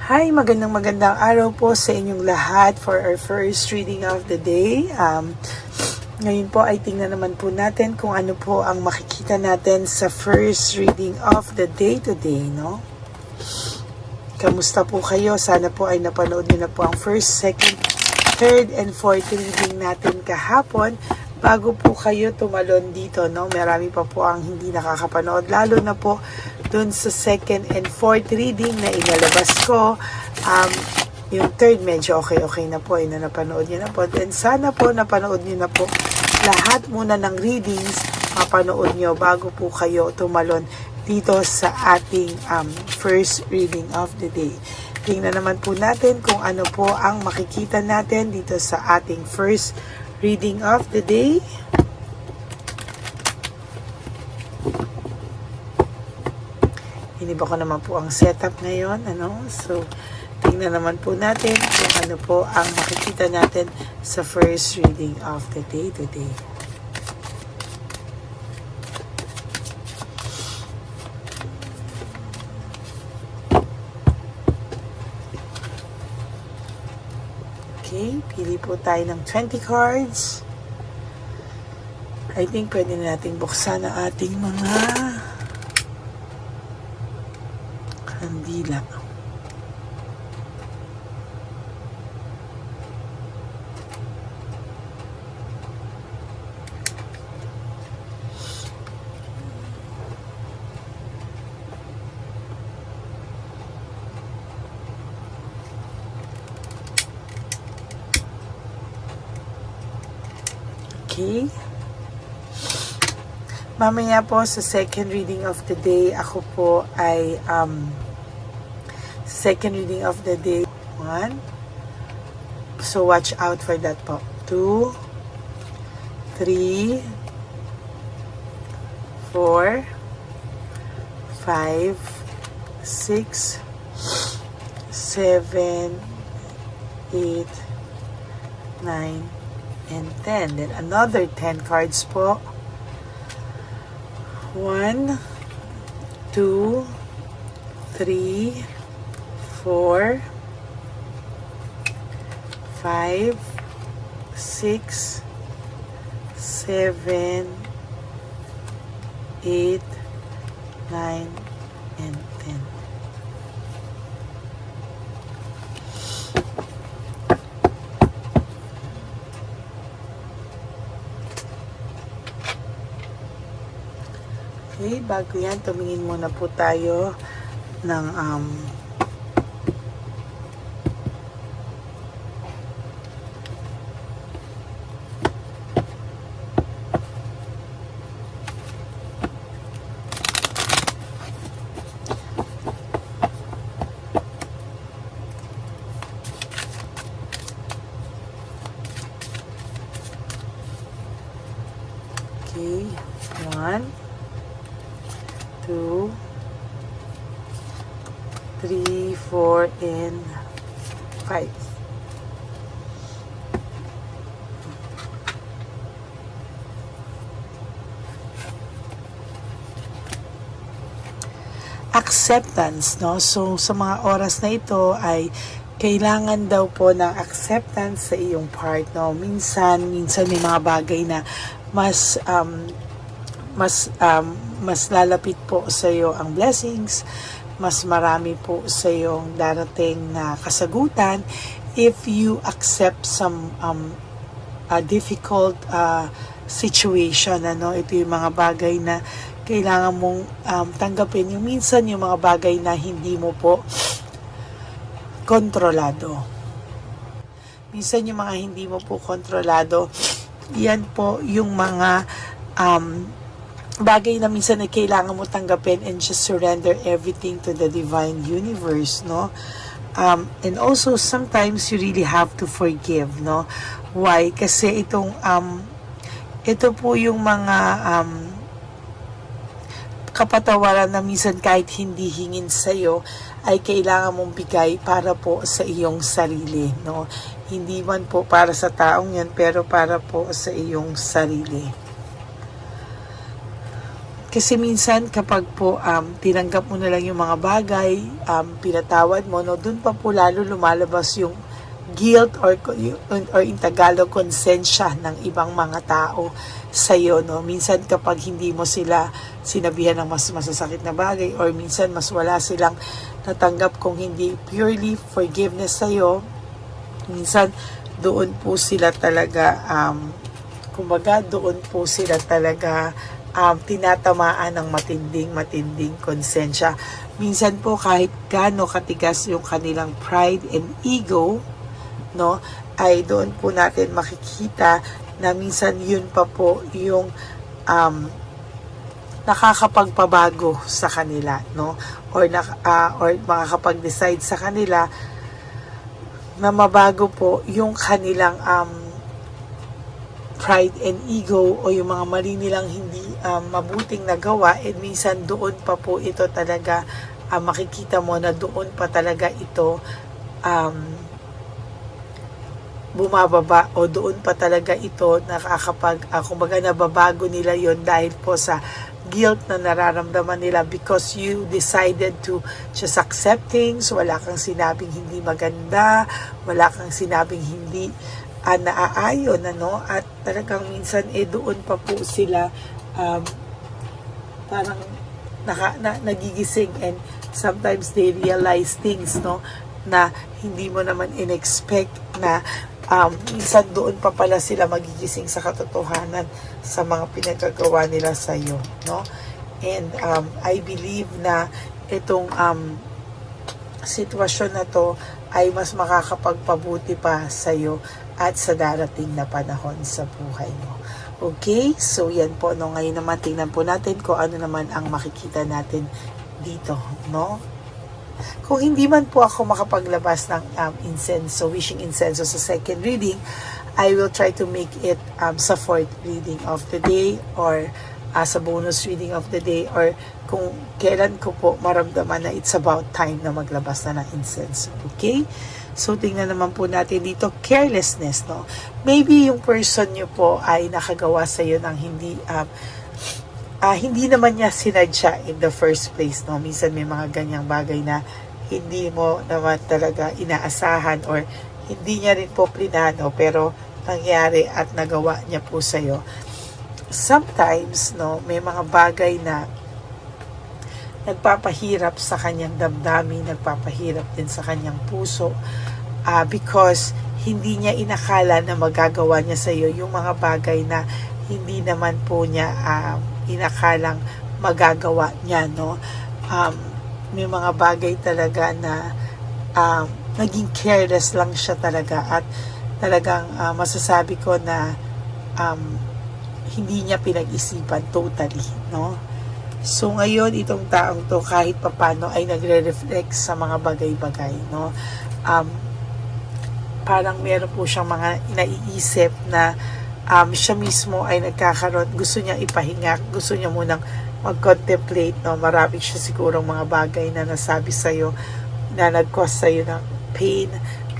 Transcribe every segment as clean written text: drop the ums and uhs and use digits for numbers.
Hi, magandang araw po sa inyong lahat for our first reading of the day. Ngayon po ay tingnan naman po natin kung ano po ang makikita natin sa first reading of the day today, no? Kamusta po kayo? Sana po ay napanood niyo na po ang first, second, third, and fourth reading natin kahapon. Bago po kayo tumalon dito, no? Marami pa po ang hindi nakakapanood, lalo na po dun sa second and fourth reading na inalabas ko. Yung third medyo okay na po ay na napanood nyo na po. And sana po napanood nyo na po lahat muna ng readings, mapanood nyo bago po kayo tumalon dito sa ating first reading of the day. Tingnan naman po natin kung ano po ang makikita natin dito sa ating first reading of the day. Iniba ko naman po ang setup ngayon, So, tingnan naman po natin kung ano po ang makikita natin sa first reading of the day today. Okay, pili po tayo ng 20 cards. I think pwede na nating buksan ang ating mga kandila. Okay. Mamaya po sa second reading of the day, ako po ay second reading of the day 1. So watch out for that po. 2, 3, 4, 5, 6, 7, 8, 9, and 10. Then another 10 cards po. 1, 2, 3, 4, 5, 6, 7, 8, 9, and 10. Okay, bago yan, tumingin muna po tayo ng okay, 1, 2, 3, 4, and 5. Acceptance, no? So, sa mga oras na ito ay kailangan daw po ng acceptance sa iyong part, no? Minsan may mga bagay na mas lalapit po sa iyo ang blessings, mas marami po sa iyong darating na kasagutan if you accept some difficult situation, ito yung mga bagay na kailangan mong tanggapin. Yung minsan yung mga bagay na hindi mo po kontrolado. Minsan yung mga hindi mo po kontrolado, yan po yung mga bagay na minsan na kailangan mo tanggapin and just surrender everything to the divine universe, no? And also sometimes you really have to forgive, no? Why? Kasi ito po yung mga kapatawaran na minsan kahit hindi hingin sa'yo ay kailangan mong bigay para po sa iyong sarili, no? Hindi man po para sa taong yan, pero para po sa iyong sarili. Kasi minsan kapag po tinanggap mo na lang yung mga bagay, pinatawad mo, no, dun pa po lalo lumalabas yung guilt or in Tagalog, konsensya ng ibang mga tao sa iyo, no. Minsan kapag hindi mo sila sinabihan ng mas masasakit na bagay, or minsan mas wala silang natanggap kung hindi purely forgiveness sa iyo, minsan doon po sila talaga kumbaga doon po sila talaga tinatamaan ng matinding konsensya. Minsan po kahit gaano katigas yung kanilang pride and ego, no, ay doon po natin makikita na minsan yun pa po yung nakakapagpabago sa kanila, no, or makakapag-decide sa kanila na mabago po yung kanilang pride and ego o yung mga mali nilang hindi mabuting nagawa, and minsan doon pa po ito talaga makikita mo na doon pa talaga ito bumababa, o doon pa talaga ito kumbaga nababago nila yon dahil po sa guilt na nararamdaman nila, because you decided to just accept things. Wala kang sinabing hindi maganda, wala kang sinabing hindi naaayon, ano, at talagang minsan doon pa po sila parang nagigising, and sometimes they realize things, no, na hindi mo naman in-expect na minsan doon pa pala sila magigising sa katotohanan sa mga pinagagawa nila sa iyo, no. And I believe na itong sitwasyon na to ay mas makakapagpabuti pa sa iyo at sa darating na panahon sa buhay mo. Okay? So, yan po. No? Ngayon naman, tingnan po natin kung ano naman ang makikita natin dito. No? Kung hindi man po ako makapaglabas ng incenso, wishing incenso sa second reading, I will try to make it sa fourth reading of the day, or sa bonus reading of the day, or kung kailan ko po maramdaman na it's about time na maglabas na ng incense. Okay? So, tingnan naman po natin dito, carelessness, no? Maybe yung person nyo po ay nakagawa sa iyo ng hindi naman niya sinadya in the first place, no? Minsan may mga ganyang bagay na hindi mo naman talaga inaasahan, or hindi niya rin po plinano, pero nangyari at nagawa niya po sa iyo. Sometimes, no, may mga bagay na nagpapahirap sa kanyang damdamin, nagpapahirap din sa kanyang puso, because hindi niya inakala na magagawa niya sa iyo yung mga bagay na hindi naman po niya inakalang magagawa niya, no. May mga bagay talaga na naging careless lang siya talaga, at talagang masasabi ko na hindi niya pinag-isipan totally, no. So ngayon, itong taong to kahit papano ay nagre-reflect sa mga bagay-bagay, no. Parang meron po siyang mga naiisip na siya mismo ay nagkakaroon, gusto niya ipahinga, gusto niya munang mag-contemplate, no. Marami siya sigurong mga bagay na nasabi sa'yo na nag-cause sa'yo ng pain,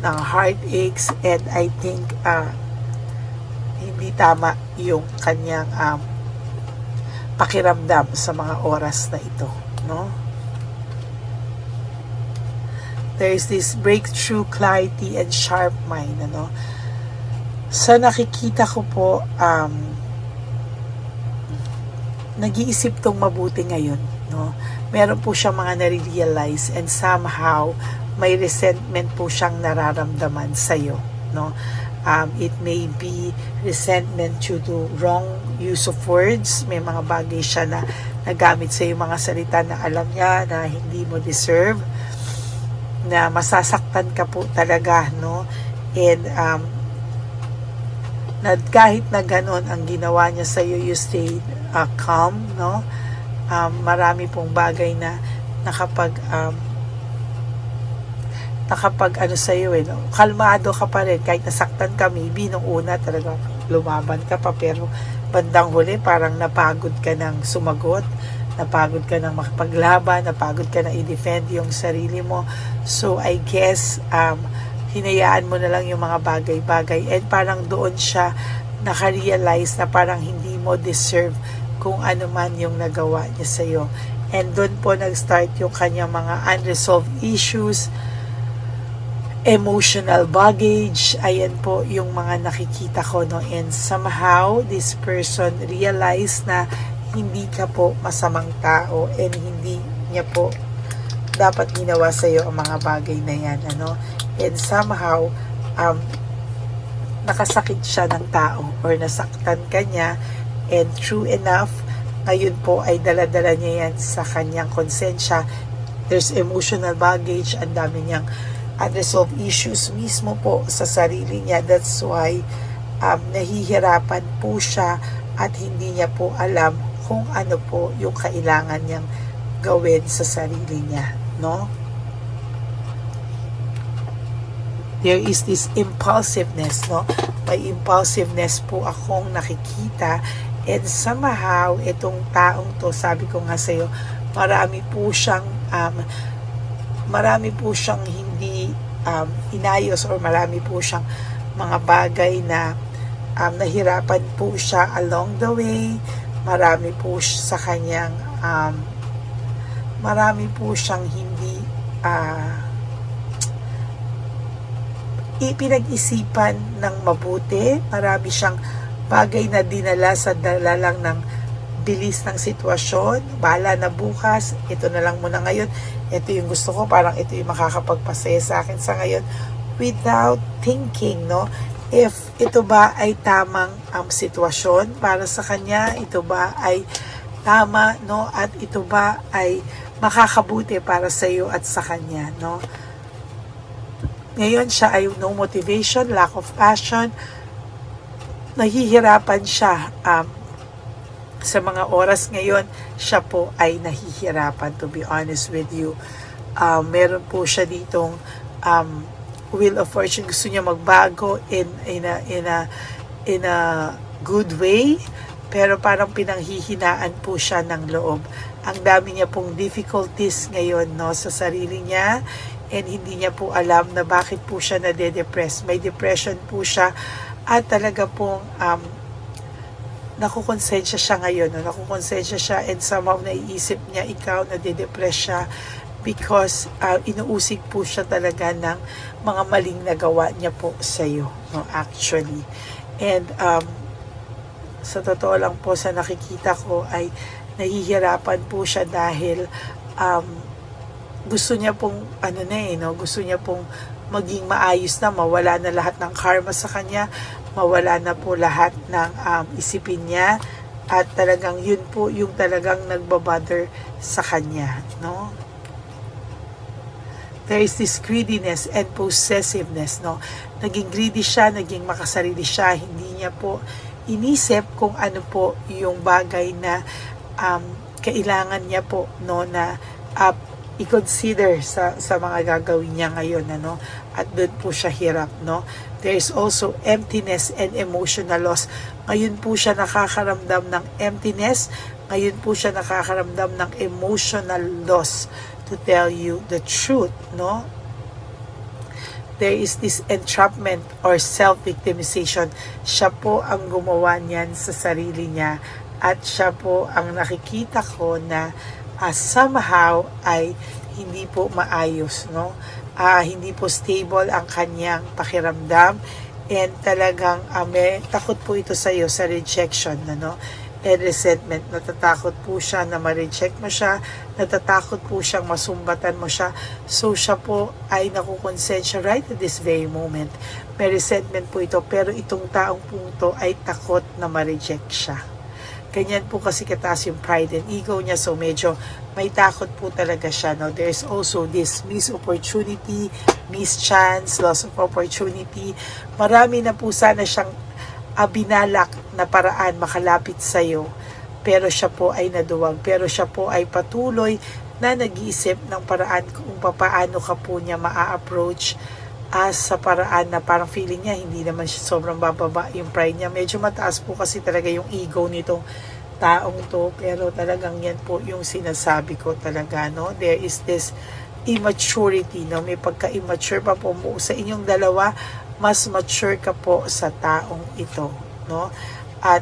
ng heartaches, and I think hindi tama yung kanyang pakiramdam sa mga oras na ito, no. There is this breakthrough, clarity, and sharp mind, ano. Sa nakikita ko po, nag-iisip tong mabuti ngayon, no. Meron po siyang mga nare-realize, and somehow may resentment po siyang nararamdaman sa'yo, no. It may be resentment due to wrong use of words. May mga bagay siya na nagamit sa yung mga salita na alam niya na hindi mo deserve, na masasaktan ka po talaga, no. And kahit na ganon ang ginawa niya sa iyo, you stayed calm, no. Marami pong bagay na nakapag sa iyo, no? Kalmado ka pa rin kahit nasaktan ka. Maybe nung una talaga lumaban ka pa, pero bandang huli parang napagod ka ng sumagot, napagod ka ng makapaglaban, napagod ka ng i-defend yung sarili mo. So I guess hinayaan mo na lang yung mga bagay-bagay, and parang doon siya nakarealize na parang hindi mo deserve kung ano man yung nagawa niya sa'yo. And doon po nag-start yung kanyang mga unresolved issues, emotional baggage. Ayan po yung mga nakikita ko, no? And somehow this person realized na hindi ka po masamang tao and hindi niya po dapat ginawa sa iyo ang mga bagay na yan, ano? And somehow nakasakit siya ng tao or nasaktan ka niya, and true enough, ngayon po ay dala-dala niya yan sa kanyang konsensya. There's emotional baggage, ang dami niyang unresolved issues mismo po sa sarili niya. That's why nahihirapan po siya at hindi niya po alam kung ano po yung kailangan niyang gawin sa sarili niya, no? There is this impulsiveness, no? May impulsiveness po akong nakikita, and somehow itong taong to, sabi ko nga sa'yo, marami po siyang hindi inayos, or marami po siyang mga bagay na nahirapan po siya along the way. Marami po sa kanyang marami po siyang hindi ipinag-isipan ng mabuti. Marami siyang bagay na dinala sa dala lang ng bilis ng sitwasyon. Bahala na bukas, ito na lang muna ngayon, ito yung gusto ko, parang ito yung makakapagpasaya sa akin sa ngayon, without thinking, no? If ito ba ay tamang sitwasyon para sa kanya, ito ba ay tama, no? At ito ba ay makakabuti para sa iyo at sa kanya, no? Ngayon siya ay no motivation, lack of passion, nahihirapan siya sa mga oras ngayon. Siya po ay nahihirapan, to be honest with you. Meron po siya ditong wheel of fortune, gusto niya magbago in a good way, pero parang pinanghihinaan po siya ng loob. Ang dami niya pong difficulties ngayon, no, sa sarili niya, and hindi niya po alam na bakit po siya nade-depress. May depression po siya, at talaga pong nakukonsensya siya ngayon, no? Nakukonsensya siya, and somehow naiisip niya ikaw, nade-depress siya because inuusig po siya talaga ng mga maling nagawa niya po sa iyo, no, actually. And sa totoo lang po, sa nakikita ko ay nahihirapan po siya dahil gusto niya pong gusto niya pong maging maayos na, mawala na lahat ng karma sa kanya, mawala na po lahat ng isipin niya, at talagang yun po yung talagang nagbabother sa kanya, no? There is this greediness and possessiveness, no? Naging greedy siya, naging makasarili siya, hindi niya po inisip kung ano po yung bagay na kailangan niya po, no, na i-consider sa mga gagawin niya ngayon, ano? At doon po siya hirap, no? There is also emptiness and emotional loss. Ngayon po siya nakakaramdam ng emptiness, ngayon po siya nakakaramdam ng emotional loss, to tell you the truth, no? There is this entrapment or self-victimization. Siya po ang gumawa niyan sa sarili niya, at siya po ang nakikita ko na somehow ay hindi po maayos, no? Hindi po stable ang kanyang pakiramdam, and talagang may takot po ito sa iyo, sa rejection, no? And resentment. Natatakot po siya na ma-reject mo siya, natatakot po siyang masumbatan mo siya. So siya po ay nakukonsensya right at this very moment. May resentment po ito, pero itong taong po ito ay takot na ma-reject siya. Ganyan po kasi kataas yung pride and ego niya, so medyo may takot po talaga siya, no? There's also this missed opportunity, missed chance, loss of opportunity. Marami na po sana siyang binalak na paraan makalapit sa iyo, pero siya po ay naduwag, pero siya po ay patuloy na nag-iisip ng paraan kung paano ka po niya maa-approach, sa paraan na parang feeling niya hindi naman siya sobrang bababa yung pride niya. Medyo mataas po kasi talaga yung ego nitong taong to, pero talagang yan po yung sinasabi ko talaga, no? There is this immaturity, no? May pagka-immature pa po mo sa inyong dalawa. Mas mature ka po sa taong ito, no? At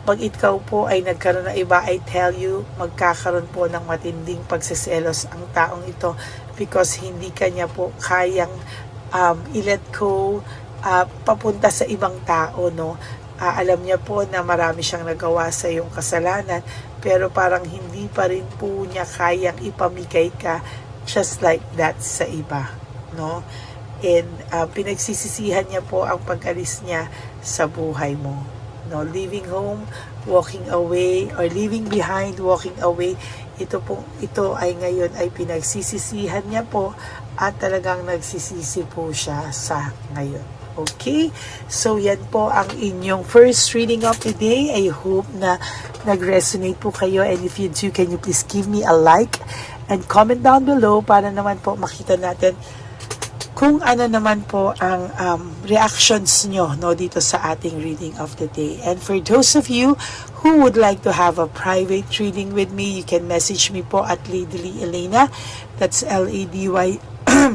pag ikaw po ay nagkaroon ng iba, I tell you, magkakaroon po ng matinding pagseselos ang taong ito because hindi kanya po kayang i-let go papunta sa ibang tao, no? Alam niya po na marami siyang nagawa sa iyong kasalanan, pero parang hindi pa rin po niya kayang ipamigay ka just like that sa iba, no? And pinagsisisihan niya po ang pag-alis niya sa buhay mo, no? Leaving home, walking away, or leaving behind, walking away, ito ay ngayon ay pinagsisisihan niya po at talagang nagsisisi po siya sa ngayon. Okay? So, yan po ang inyong first reading of the day. I hope na nag-resonate po kayo. And if you do, can you please give me a like and comment down below para naman po makita natin kung ano naman po ang reactions nyo, no, dito sa ating reading of the day. And for those of you who would like to have a private reading with me, you can message me po at Ladyly Elena. That's L-A-D-Y,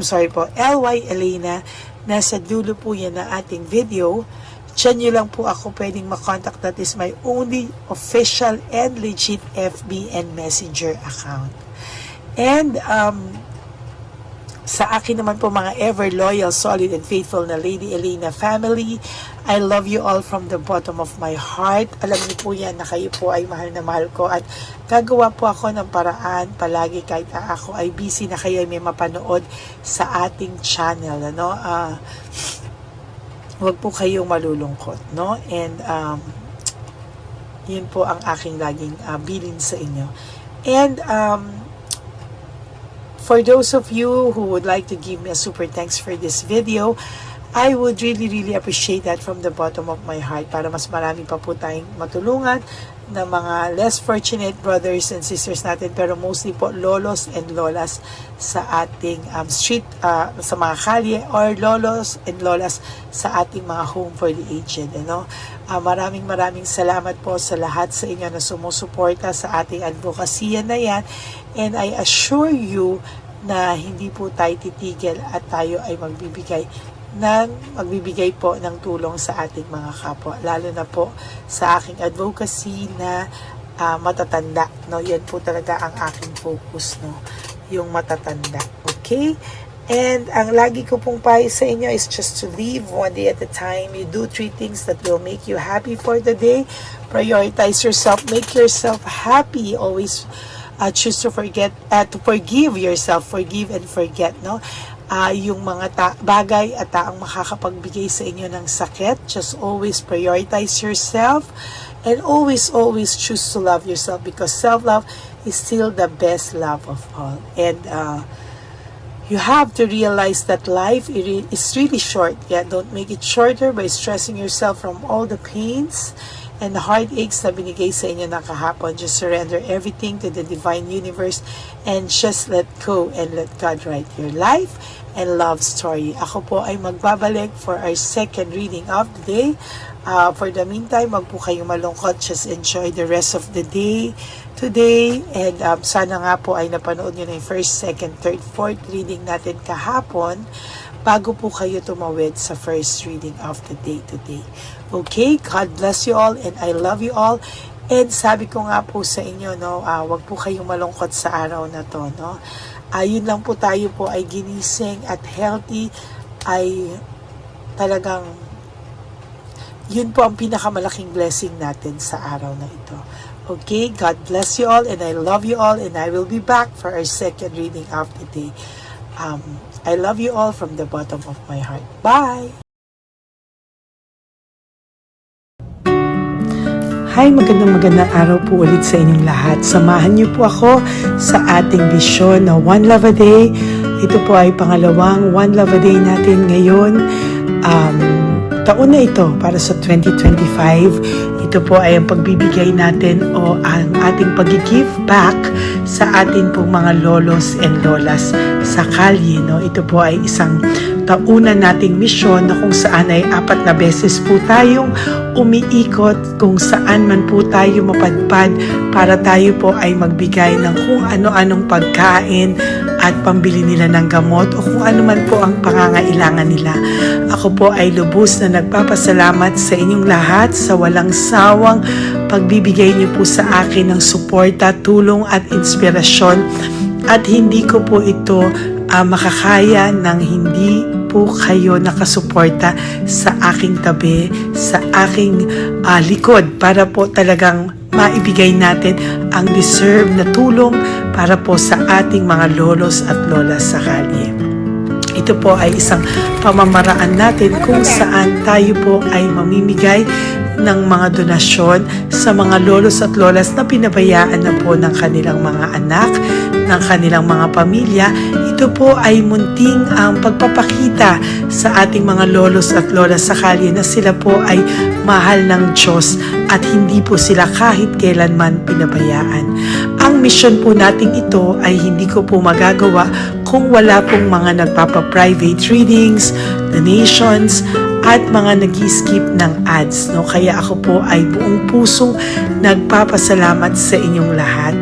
sorry po, L-Y Elena. Nasa dulo po yan ng ating video. Diyan nyo lang po ako pwedeng makontact. That is my only official and legit FB and Messenger account. And sa akin naman po mga ever loyal, solid, and faithful na Lady Elena family, I love you all from the bottom of my heart. Alam niyo po yan na kayo po ay mahal na mahal ko at gagawa po ako ng paraan palagi kahit ako ay busy na kayo ay may mapanood sa ating channel, ano? Huwag po kayong malulungkot, no? And yun po ang aking laging bilin sa inyo. And for those of you who would like to give me a super thanks for this video, I would really appreciate that from the bottom of my heart para mas marami pa po tayong matulungan na mga less fortunate brothers and sisters natin, pero mostly po lolos and lolas sa ating street, sa mga kalye, or lolos and lolas sa ating mga home for the aged, ano? Maraming salamat po sa lahat sa inyo na sumusuporta sa ating advokasya na yan, and I assure you na hindi po tayo titigil at tayo ay magbibigay po ng tulong sa ating mga kapwa, lalo na po sa aking advocacy na matatanda, no? Yan po talaga ang aking focus, no? Yung matatanda. Okay? And ang lagi ko pong payo sa inyo is just to live one day at a time. You do 3 things that will make you happy for the day. Prioritize yourself, make yourself happy. Always choose to forgive yourself, forgive and forget, no? Yung mga bagay at taong makakapagbigay sa inyo ng sakit, just always prioritize yourself and always choose to love yourself, because self-love is still the best love of all. And you have to realize that life is really short. Yeah, don't make it shorter by stressing yourself from all the pains and the heartaches na binigay sa inyo na kahapon. Just surrender everything to the divine universe and just let go and let God write your life and love story. Ako po ay magbabalik for our second reading of the day. For the meantime, wag po kayong malungkot. Just enjoy the rest of the day today. And sana nga po ay napanood nyo na yung first, second, third, fourth reading natin kahapon bago po kayo tumawid sa first reading of the day today. Okay, God bless you all and I love you all. And sabi ko nga po sa inyo, no, wag po kayong malungkot sa araw na to, no. Yun lang po, tayo po ay ginising at healthy, ay talagang yun po ang pinakamalaking blessing natin sa araw na ito. Okay, God bless you all and I love you all, and I will be back for our second reading of the day. I love you all from the bottom of my heart. Bye! Hi, magandang araw po ulit sa inyong lahat. Samahan niyo po ako sa ating vision na One Love a Day. Ito po ay pangalawang One Love a Day natin ngayon. Taon na ito para sa 2025. Ito po ay ang pagbibigay natin o ang ating pag-give back sa atin pong mga lolos and lolas sa kalye, no? Ito po ay isang taunan nating misyon na kung saan ay 4 na beses po tayong umiikot kung saan man po tayo mapadpad para tayo po ay magbigay ng kung ano-anong pagkain at pambili nila ng gamot o kung ano man po ang pangangailangan nila. Ako po ay lubos na nagpapasalamat sa inyong lahat sa walang sawang pagbibigay niyo po sa akin ng suporta, tulong at inspirasyon, at hindi ko po ito makakaya ng hindi po kayo nakasuporta sa aking tabi, sa aking likod para po talagang maibigay natin ang deserve na tulong para po sa ating mga lolos at lolas sa kalye. Ito po ay isang pamamaraan natin kung saan tayo po ay mamimigay ng mga donasyon sa mga lolos at lolas na pinabayaan na po ng kanilang mga anak, ng kanilang mga pamilya. Ito po ay munting ang pagpapakita sa ating mga lolos at lolas sa kalye na sila po ay mahal ng Diyos at hindi po sila kahit kailanman pinabayaan. Ang mission po nating ito ay hindi ko po magagawa kung wala pong mga nagpapa-private readings, donations, at mga nag-skip ng ads, no? Kaya ako po ay buong pusong nagpapasalamat sa inyong lahat.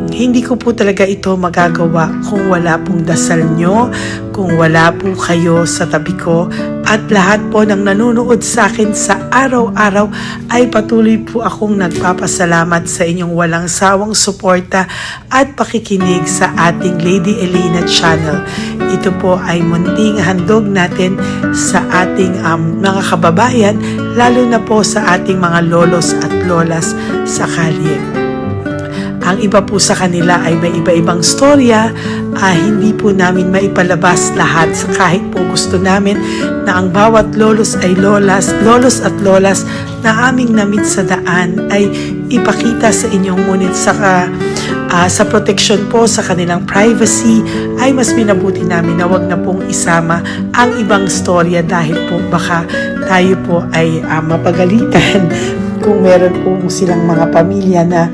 Hindi ko po talaga ito magagawa kung wala pong dasal nyo, kung wala po kayo sa tabi ko, at lahat po ng nanonood sa akin sa araw-araw ay patuloy po akong nagpapasalamat sa inyong walang sawang suporta at pakikinig sa ating Lady Elena channel. Ito po ay munting handog natin sa ating mga kababayan, lalo na po sa ating mga lolos at lolas sa kalye. Ang iba po sa kanila ay may iba-ibang storya, hindi po namin maipalabas lahat kahit po gusto namin na ang bawat lolos at lolas na aming namit sa daan ay ipakita sa inyong, ngunit sa protection po sa kanilang privacy ay mas minabuti namin na wag na pong isama ang ibang storya dahil po baka tayo po ay mapagalitan kung meron po silang mga pamilya na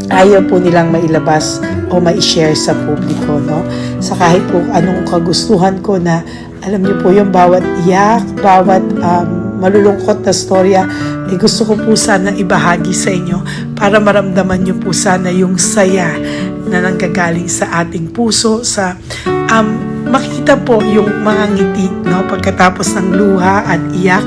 ayaw po nilang mailabas o ma-share sa publiko, no? Sa kahit po anong kagustuhan ko na, alam niyo po yung bawat iyak, bawat malulungkot na storya, gusto ko po sana ibahagi sa inyo para maramdaman niyo po sana yung saya na nanggagaling sa ating puso, sa makita po yung mga ngiti, no? Pagkatapos ng luha at iyak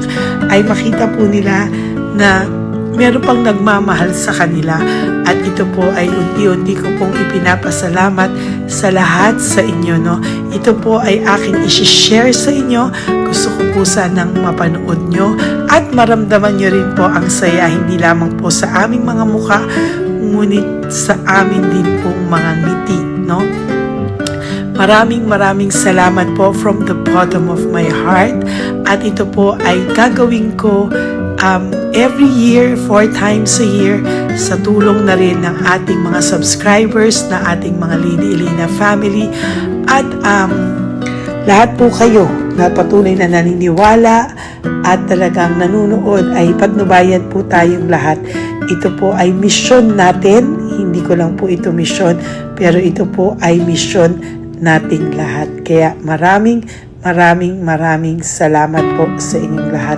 ay makita po nila na meron pang nagmamahal sa kanila, at ito po ay unti-unti ko pong ipinapasalamat sa lahat sa inyo, no? Ito po ay aking isi-share sa inyo. Gusto ko po sanang mapanood nyo at maramdaman nyo rin po ang saya, hindi lamang po sa aming mga muka, ngunit sa amin din pong mga ngiti, no? Maraming salamat po from the bottom of my heart, at ito po ay gagawin ko every year, 4 times a year, sa tulong na rin ng ating mga subscribers, na ating mga Lady Elena family, at lahat po kayo na patuloy na naniniwala at talagang nanonood, ay patnubayan po tayong lahat. Ito po ay mission natin, hindi ko lang po ito mission, pero ito po ay mission nating lahat. Kaya maraming salamat po sa inyong lahat.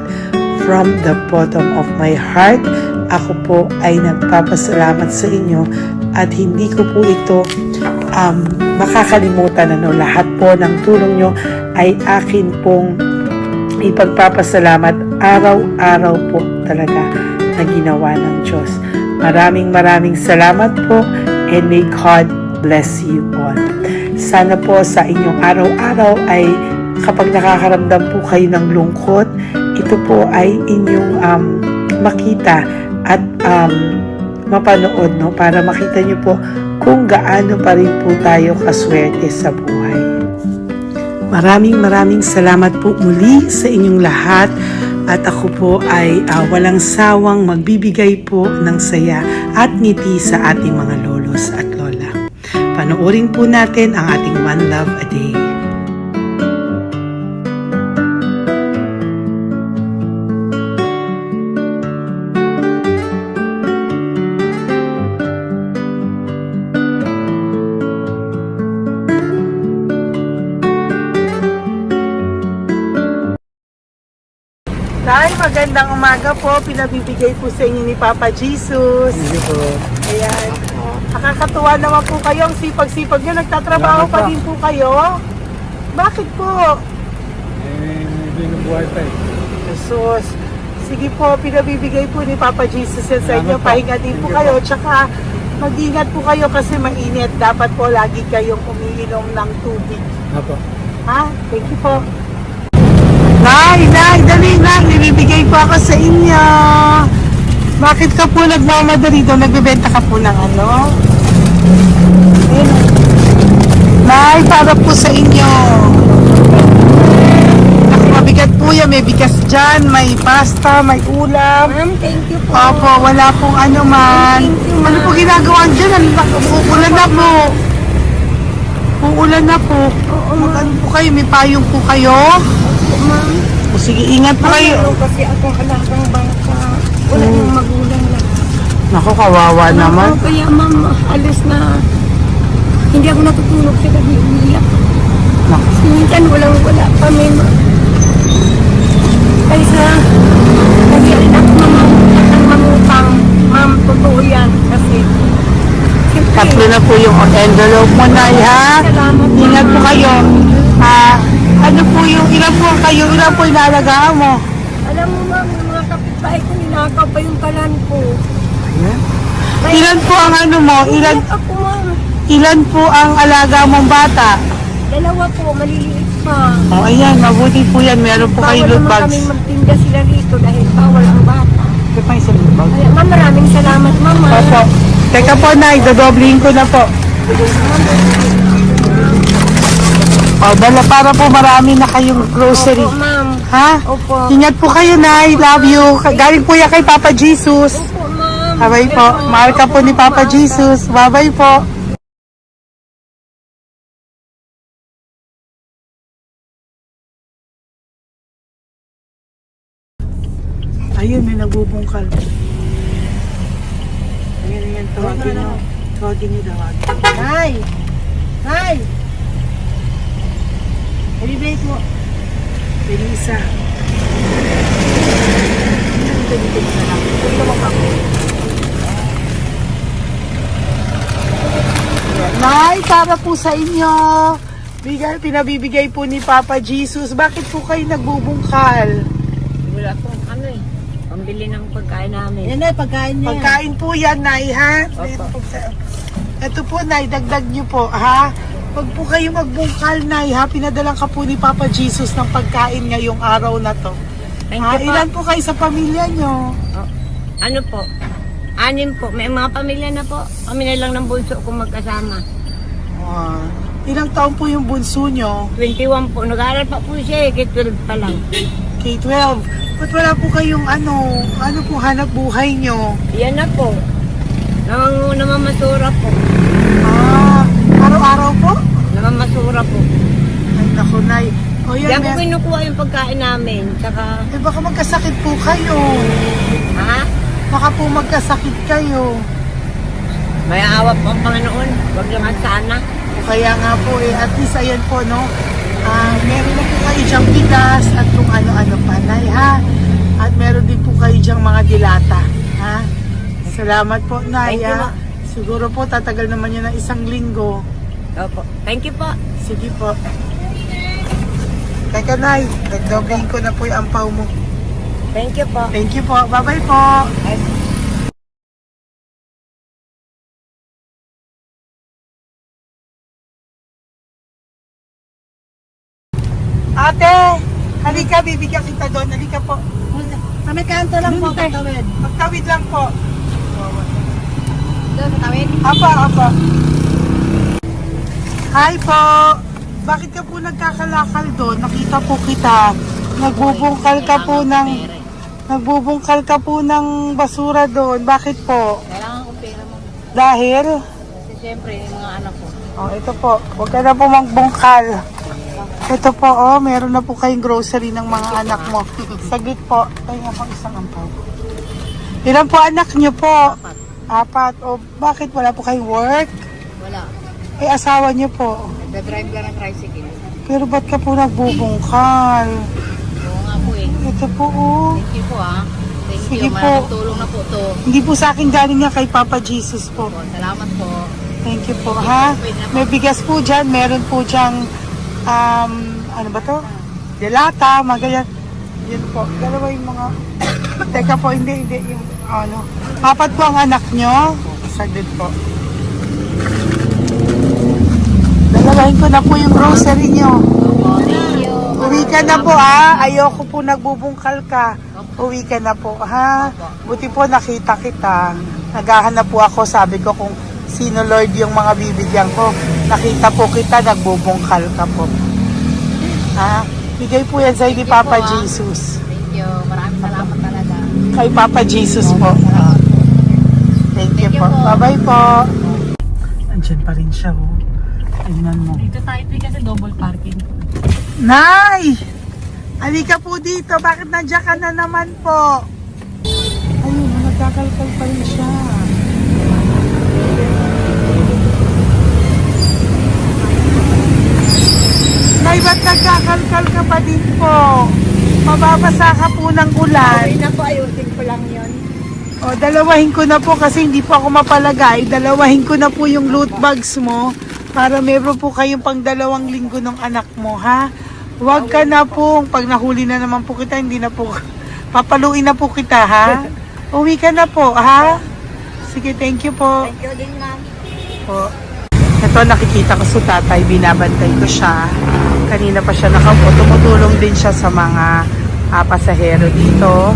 From the bottom of my heart, ako po ay nagpapasalamat sa inyo, at hindi ko po ito makakalimutan. Lahat po ng tulong nyo ay akin pong ipagpapasalamat araw-araw po talaga na ginawa ng Diyos. Maraming salamat po, and may God bless you all. Sana po sa inyong araw-araw ay kapag nakakaramdam po kayo ng lungkot, ito po ay inyong makita at mapanood, no? Para makita nyo po kung gaano pa rin po tayo kaswerte sa buhay. Maraming salamat po muli sa inyong lahat, at ako po ay walang sawang magbibigay po ng saya at ngiti sa ating mga lolos at lola. Panoorin po natin ang ating One Love a Day. Nay, magandang umaga po. Pinabibigay po sa inyo ni Papa Jesus. Sige po. Ayan. Nakakatuwa naman po kayo. Ang sipag-sipag nyo. Nagtatrabaho pa din po kayo. Bakit po? Binubuhay pa eh. Jesus. Sige po, pinabibigay po ni Papa Jesus yan sa inyo. Salamat po. Pahinga din po Sige kayo. po. Tsaka mag-ingat po kayo kasi mainit. Dapat po lagi kayong umiinom ng tubig. Apo. Ha? Thank you po. Nay, dali na. Nilibigay po ako sa inyo. Bakit ka po nagmamadali doon? Nagbebenta ka po ng ano? Ayun. Nay, para po sa inyo. Naku, mabigat po yan. May bigas dyan, may pasta, may ulam. Ma'am, thank you po. Opo, wala pong ano man. Thank you, ma'am. Ano po ginagawa dyan? Uulan na po. Uulan na po. Mag-ano po kayo? May payong po kayo? Ma'am, O sige, ingat po kayo. meron kasi akong alagang bangka. Wala nang magulang na. Naku, kawawa naman. Oo, kaya ma'am, alis na. Hindi ako natutulog sa gabi. Umiyak. Naku. Minsan wala kami. Kaysa, nag-ialak ma'am, ang mangutang. Ma'am, totoo yan. Kasi, siyempre, Tatlo na po yung envelope mo, Nay, ha? Salamat, Ingat po ma'am. kayo. Ano po yung, ilan po kayo, ilan po inalagaan mo? Alam mo ma'am, yung mga kapitbahay ko, ninakaw pa yung kalan ko. Ilan po ang ano mo? Umiyak ako ma'am. Ilan po ang alaga mong bata? Dalawa po, maliliit pa. O, ayan, mabuti po yan. Meron po kayo Bawal loot naman bags. kami magtinda sila rito dahil bawal ang bata. Ito pa yung sa loot bag. Kaya ma'am, maraming salamat mama. Opo. Teka po, Nay, dodoblihin ko na po. O, dala para po marami na kayong grocery. Opo ma'am. Ha? Opo. Ingat po kayo, Nay. Love you. Galing po yan kay Papa Jesus. Opo ma'am. Bye-bye po. Mahal ka po ni Papa Jesus. Bye-bye po. Ayun, may nagbubungkal. Ayun, ayun. Tawagin niyo. Tawagin niyo, tawagin. Nay! Nay! Ibibigay mo. Elisa. Dito na lang. Ito mo ako. Nay, para po sa inyo. Pinabibigay po ni Papa Jesus. Bakit po kayo nagbubungkal? Wala po ano eh. Pambili ng pagkain namin. Yan na, pagkain niya. Pagkain po yan, Nay, ha? Opo. Ito po, Nay, dagdag niyo po, ha? Huwag po kayo magbungkal, Nay, ha? Pinadalang ka po ni Papa Jesus ng pagkain ngayong araw na to. Thank Ha? you po. Ilan po kayo sa pamilya nyo? Oh, ano po? 6 po. May mga pamilya na po. Kami na lang ng bunso kung magkasama. Ilang taon po yung bunso nyo? 21 po. Nag-aaral pa po siya eh. K-12 pa lang. K-12. Ba't wala po kayong ano po hanap buhay nyo? Yan na po. Namamasura po. Araw-araw po? Namamasura po. Ay, naku, Nay. O yan, Diyan ko kinukuha yung pagkain namin. Saka, baka magkasakit po kayo. ha? Baka po magkasakit kayo. May awa po ang Panginoon. Huwag lang sana. O kaya nga po, at least ayan po, no? Meron na po kayo diyang bigas at kung ano-ano pa, Nay, ha? At meron din po kayo diyang mga dilata, ha? Salamat po, Nay, Thank you, ha? ma. Siguro po, tatagal naman yun ng 1 linggo. Opo. Thank you po. Sige po. Teka, Nay, nagdobling ko na po yung ampaw mo. Thank you po. Thank you po. Bye-bye po. Ate, halika, bibigyan kita doon. Halika po. Sa may kanto lang po, Dito. katawid. Magtawid lang po. Doon, katawid. Apa. Hi po. Bakit ka po nagkakalakal doon? Nakita po kita. Nagbubungkal ka po ng basura doon. Bakit po? Kailangan ko pera mo. Dahil? Kasi siyempre, yung mga anak ko. Oh, ito po. Huwag ka na po magbungkal. Ito po, meron na po kayong grocery ng mga anak mo. Saglit po. Tayo nga po isang ampaw. Ilan po anak niyo po? 4. O, bakit wala po kayong work? Wala. Asawa niyo po. Nagda-drive lang ng tricycle. Pero ba't ka po nagbubungkal? Oo nga po eh. ito po, oh. Thank you po Thank Sige you. po. Maraming tulong na po to. Hindi po sa akin galing nga kay Papa Jesus po. Po, salamat po. Thank you po, ha? May bigas po dyan. Meron po dyang, ano ba to? Delata, mga ganyan. Yun po. Dalawa yung mga... Teka po, hindi. Yung, ano. Apat po ang anak nyo. Saglit po. Dalawahin ko na po yung grocery nyo. Opo, thank you. Uwi ka na po, ha? Ayoko po nagbubungkal ka. Uwi ka na po, ha? Buti po nakita kita. Naghahanap po ako, sabi ko kung sino Lord yung mga bibigyan ko. Nakita po kita, nagbubungkal ka po. Ha? Bigay po yan sa'yo ni Papa Jesus. Thank you. Maraming salamat talaga. Kay Papa Jesus po. Thank you po. Bye-bye po. Andyan pa rin siya, oh. Tingnan mo. Dito tayo kasi double parking. Nay! Halika po dito. Bakit nandiyan ka na naman po? Ayun, nagkakalkal pa rin siya. Nay, ba't nagkakalkal ka pa din po? Mababasa ka po ng ulan. Ay na po, ayusin ko lang yun. O, dalawahin ko na po kasi hindi po ako mapalagay. Dalawahin ko na po yung loot bags mo para meron po kayong pang 2 linggo ng anak mo, ha? Huwag ka na po. Pag nahuli na naman po kita, hindi na po. Papaluin na po kita, ha? Uwi ka na po, ha? Sige, thank you po. Thank you din, ma'am. Po. Ito, nakikita ko sa tatay, binabantay ko siya. Kanina pa siya nakaupo. Tumutulong din siya sa mga pasahero dito.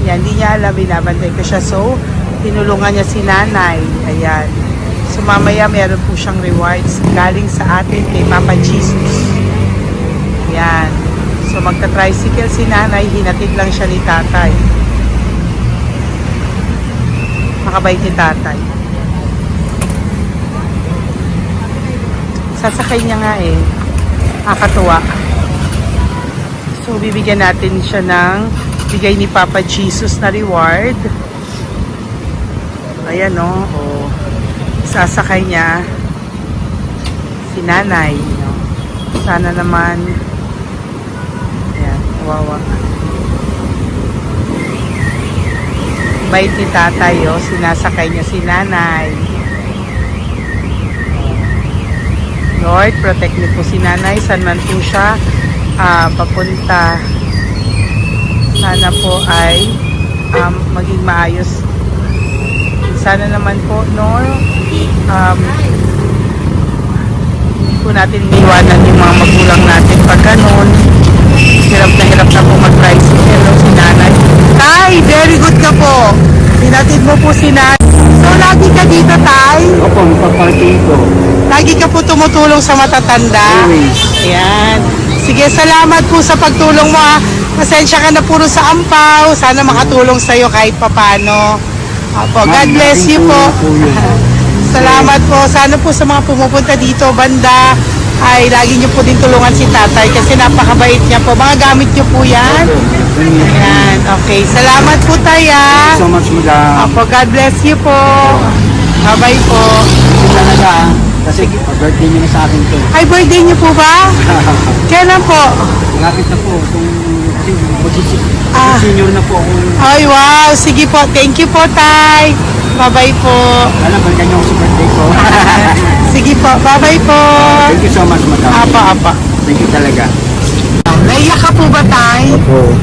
Yan, hindi niya alam, binabantay ko siya. So, tinulungan niya si nanay. Ayan. So, mamaya meron po siyang rewards galing sa atin kay Papa Jesus. Yan. So, magta-tricycle si nanay. Hinatid lang siya ni tatay. Makabait ni tatay. Sasakay niya nga eh. Nakakatuwa. So, bibigyan natin siya ng bigay ni Papa Jesus na reward. Ayan, no? O, sasakay niya si nanay. No? Sana naman ayan, wawa. Bait ni tatay, oh. Sinasakay niya si nanay. Lord, protect niyo po si nanay. Saan man po siya papunta. Sana po ay maging maayos. Sana naman po, no, hindi po natin iniwanan yung mga magulang natin pag ganun. Hirap na po mag-tricycle, no, si nanay. Tay, very good ka po. Hinatid mo po si nanay. So, lagi ka dito, tay? Opo, magpaparking ko. Lagi ka po tumutulong sa matatanda. Always. Ayan. Sige, salamat po sa pagtulong mo, ha. Pasensya ka na puro sa ampaw. Sana makatulong sa'yo kahit papano. Opo, God bless you po. Salamat po. Sana po sa mga pumupunta dito, banda, ay lagi niyo po din tulungan si tatay kasi napakabait niya po. Mga gamit niyo po yan. Ayan, okay. Salamat po, Taya. So much, madam. Opo, God bless you po. Bye-bye po. Talaga, kasi birthday niyo na sa akin to. Ay, birthday niyo po ba? Kailan po? Malapit na po. Kasi senior na po ako. Ay, wow. Sige po. Thank you po, Tay. Bye-bye po. Alam, balikan niyo ako sa birthday ko. Sige po. Bye-bye po. Thank you so much, madam. Apa. Thank you talaga. Naiyak ka po ba, Tay? Opo.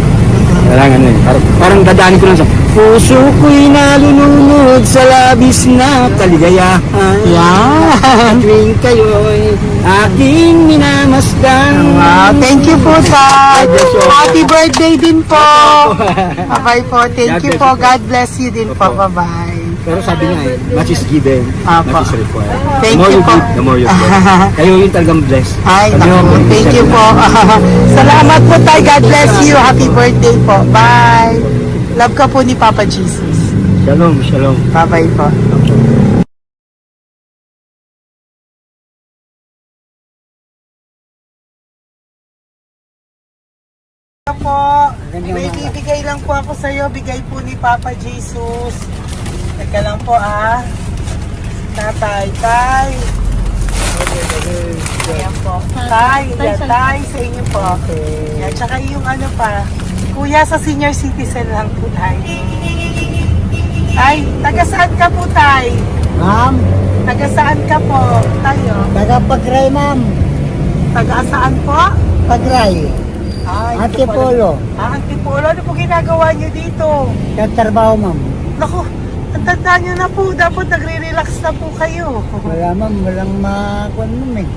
Kailangan eh. Parang dadaanin ko lang sa puso ko'y nalulunod sa labis na kaligayahan. Yan. Tuwing kayo'y aking minamasdan. Wow. Thank you po, Tay. Happy birthday din po. Bye-bye po. Thank you po. God bless you din po. Bye-bye. Pero sabi nga eh, much is given, Apo. much is required. Thank The more you you po. give, the more you get. Kayo yung talagang blessed. Ay, Sabi naku. mo, Thank you po. Salamat po, Tay. God bless you. Happy birthday po. Bye. Love ka po ni Papa Jesus. Shalom, shalom. Bye-bye po. Po, may bibigay lang po ako sa iyo, bigay po ni Papa Jesus. Teka lang po, Tatay, Tay. Ayan po. Tay, yan, Tay, sa inyo po. Yan, tsaka yung ano pa, Kuya, sa senior citizen lang po tayo. Tay, taga saan ka po, Tay? Ma'am, Taga saan ka po, tayo? taga-Pagray, ma'am. Taga saan po? Pagray. Ay, Antipolo. Antipolo, ano po ginagawa niyo dito? Nagtrabaho, ma'am. Naku, ang tanda niyo na po. Dapat nagre-relax na po kayo. Wala, ma'am. Walang makuha, ma'am eh.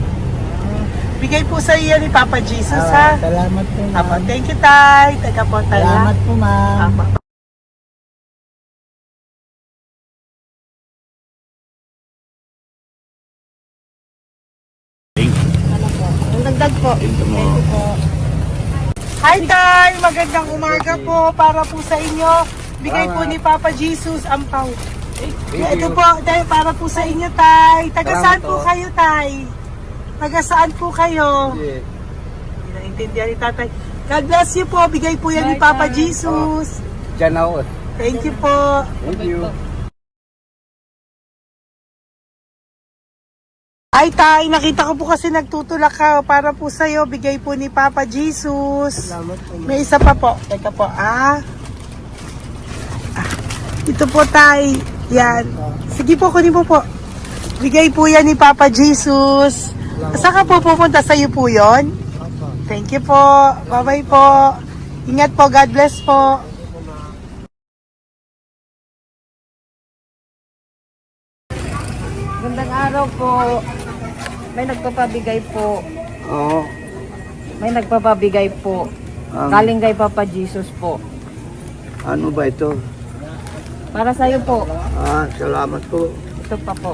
Bigay po sa iyo ni Papa Jesus, ha? Salamat po, Apo, ma'am. thank you, Tay. Taga po, Tay, ha? Salamat po, ma'am. Apo. Ang dagdag po. Hi, Tay! Magandang umaga po para po sa inyo. Bigay po ni Papa Jesus ang pau. Ito po, Tay, para po sa inyo, Tay. Taga saan po kayo, Tay? Taga saan po kayo? Hindi naintindihan ni Tatay. God bless you po. Bigay po yan ni Papa Jesus. Diyan ako. Thank you po. Thank you. Ay, Tay, nakita ko po kasi nagtutulak ka para po sa'yo. Bigay po ni Papa Jesus. May isa pa po. Teka po, Ito po, Tay. Yan. Sige po, kunin mo po. Bigay po yan ni Papa Jesus. Saan ka po pupunta? Sa'yo po yon? Thank you po. Bye-bye po. Ingat po. God bless po. Gandang araw po. May nagpapabigay po. Oo. May nagpapabigay po. Galing kay Papa Jesus po. Ano ba ito? Para sa'yo po. Salamat po. Ito pa po.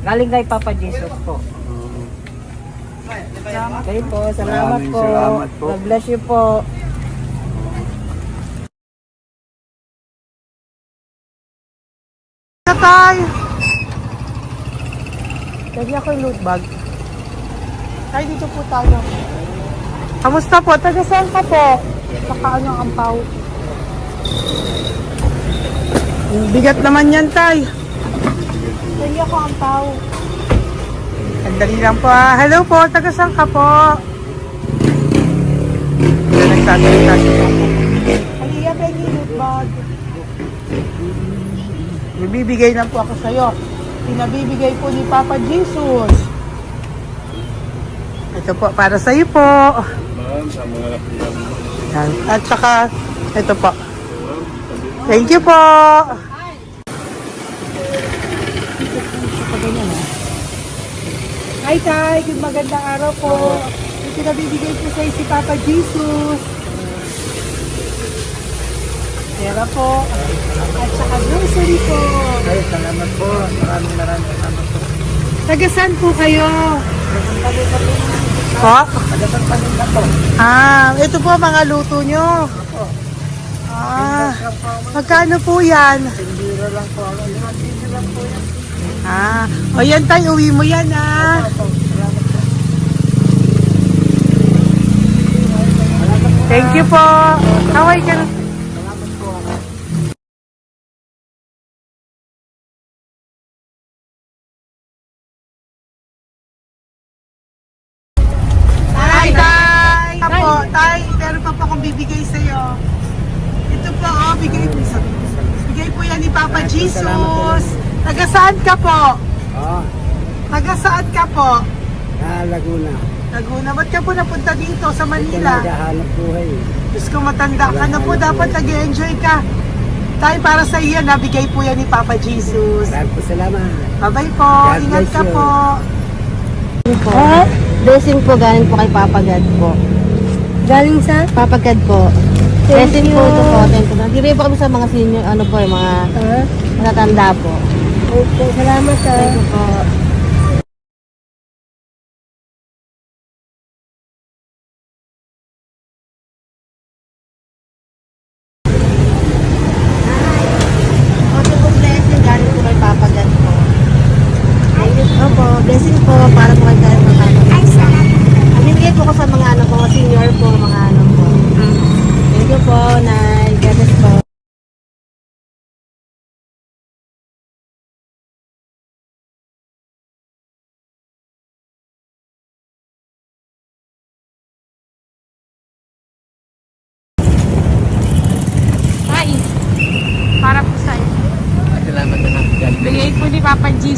Galing kay Papa Jesus po. Okay po. Salamat Maraming po. salamat po. God bless you po. Tay! Lagi ako yung loot bag. Tay, dito po tayo. Kamusta po? Taga saan ka po? Saka ano ang ampaw? Bigat naman yan, Tay. Lagi ako ang ampaw. Sandali lang po, Hello po, taga saan ka po? Nagsasalita siya. Halika, Peggy, loot bag. Bibigay lang po ako sa'yo. Pinabibigay po ni Papa Jesus. Ito po, para sa'yo po. Yan. At saka, ito po. Thank you po. Hi, Tay. Good magandang araw po. Yung pinabibigay po sa'yo si Papa Jesus. Pera po. At saka grocery po. Ay, salamat po. Maraming salamat po. Taga saan po kayo? Po? Ito po mga luto nyo. Magkano po yan? O yan tayo, uwi mo yan Thank you po. Kaway ka na. Hi, Tay! Apo, Tay, meron pa po akong bibigay sa'yo. Ito po, bigay po yan ni Papa Jesus. Taga saan ka po? Taga saan ka po? Laguna. Laguna. Ba't ka po napunta dito sa Manila? Naghahanap buhay. Diyos ko, matanda ka na po. Dapat nag-enjoy ka. Tay, para sa iyo, nabigay po yan ni Papa Jesus. Maraming po salamat. Bye-bye po. God Ingat bless ka you. po. Blessing po galing po kay Papa God po. Galing sa? Papa God po. Blessing po ito po. Thank you. Nagbibigay po kami sa mga senior, ano po, yung mga matatanda po. Okay, salamat sir. Thank you po.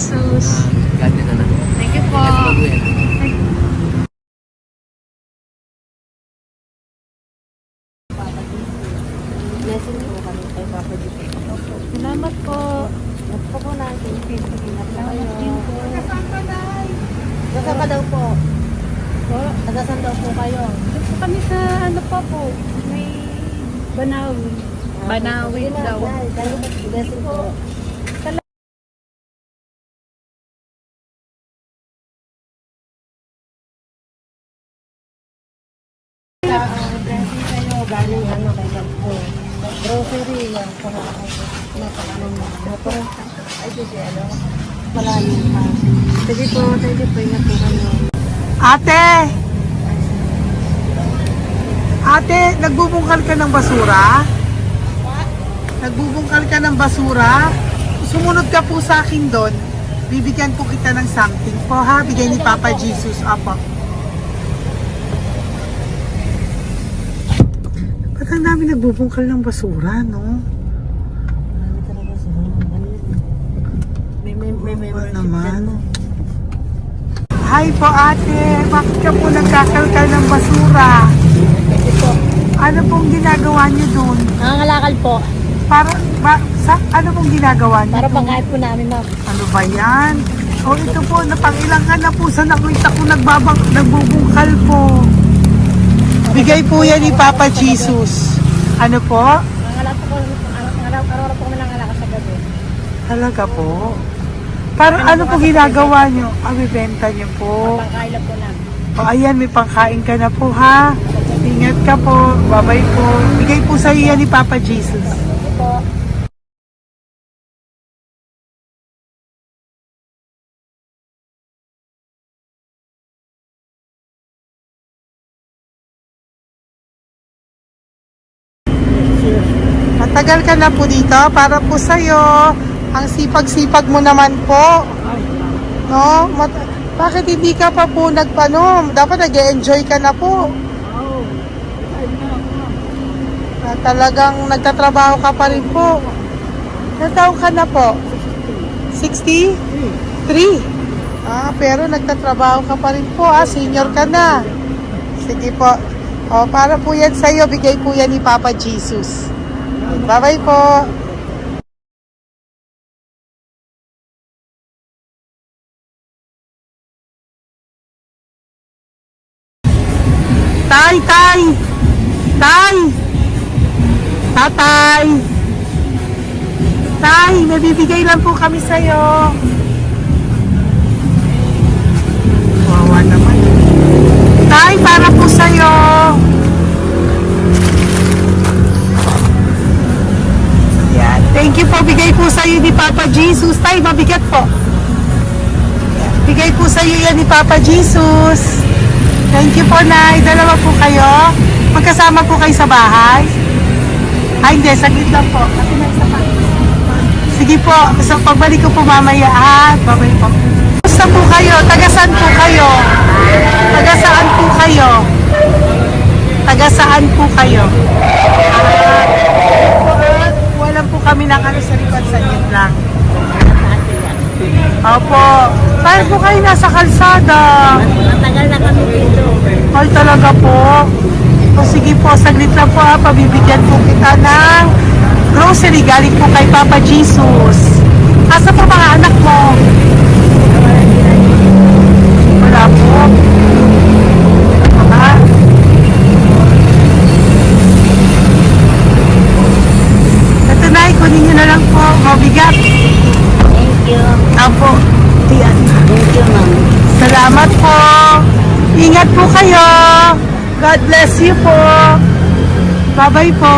Jesus. Thank you po. Blessing po kami kay Papa G. Salamat po. At po po natin. Salamat din po. Nasaan ka daw po? Po. Nasaan daw po kayo? Dito kami sa ano pa po. May Banawi. Banawi Yun na, daw. dahil blessing po. Blessing kayo, galing ano kay Papa. Grocery, yung napakaano mo. Ay, kasi ano, malalim pa. Sige po, ingat po kayo. Ate! Ate, nagbubungkal ka ng basura? Nagbubungkal ka ng basura? Sumunod ka po sa akin doon. Bibigyan po kita ng something po ha. Bigay ni Papa Jesus. Apo. Ba't ang dami nagbubungkal ng basura, no? Marami talaga sila. Ano yun? May Ano naman? plan na. Hi po ate. Bakit ka po nagkakalkal ng basura? Kasi po, Ano pong ginagawa niyo doon? nangangalakal po. Ano pong ginagawa niyo Para doon? pangkahit po namin, ma'am. Ano ba yan? O ito po, napangilang ka na po sa nakita ko nagbubungkal po. Bigay po yan ni Papa Jesus. Ano po? Nangangalak po araw-araw po kami nangangalakal sa gabi. Talaga po? Para ano po ginagawa nyo? Bibenta nyo po. Pangkain lang po namin. O ayan, may pangkain ka na po ha. Ingat ka po. Bye-bye po. Bigay po sa iyo yan ni Papa Jesus. Ito po. Matagal ka na po dito para po sa'yo. Ang sipag-sipag mo naman po. No? Bakit hindi ka pa po nagpanom? Dapat nag-e-enjoy ka na po. Na talagang nagtatrabaho ka pa rin po. Ilang taon ka na po? 63? Pero nagtatrabaho ka pa rin po. Senior ka na. Sige po. Para po yan sa'yo. Bigay po yan ni Papa Jesus. Bye-bye po. Tay! Tatay! Tay, may bibigay lang po kami sa'yo. Wawa naman. Tay, para po sa'yo. Yan. Thank you po. Bigay po sa'yo ni Papa Jesus. Tay, mabigat po. Yan. Bigay po sa'yo yan ni Papa Jesus. Thank you po, Nay. Dalawa po kayo. Magkasama po kayo sa bahay. Hindi. Saglit lang po. Kasi may isa pa. Sige po. So, pagbalik ko po mamaya, ha? Babay po. Gusto po kayo? Taga-saan po kayo? Taga-saan po kayo? Taga-saan po kayo? Wala po kami ng ano sa likod. Saglit lang. Opo. Tayo po kayo nasa kalsada. Matagal na kami dito. Ay, talaga po. O sige po, saglit lang po ha. Pabibigyan po kita ng grocery galing po kay Papa Jesus. Asa po mga anak mo? Wala po. Ha? Ito na, kunin nyo na lang po. Mabigat. Thank you. Apo. Yan. Thank you, ma'am. Salamat po. Ingat po kayo. God bless you po. Bye-bye po.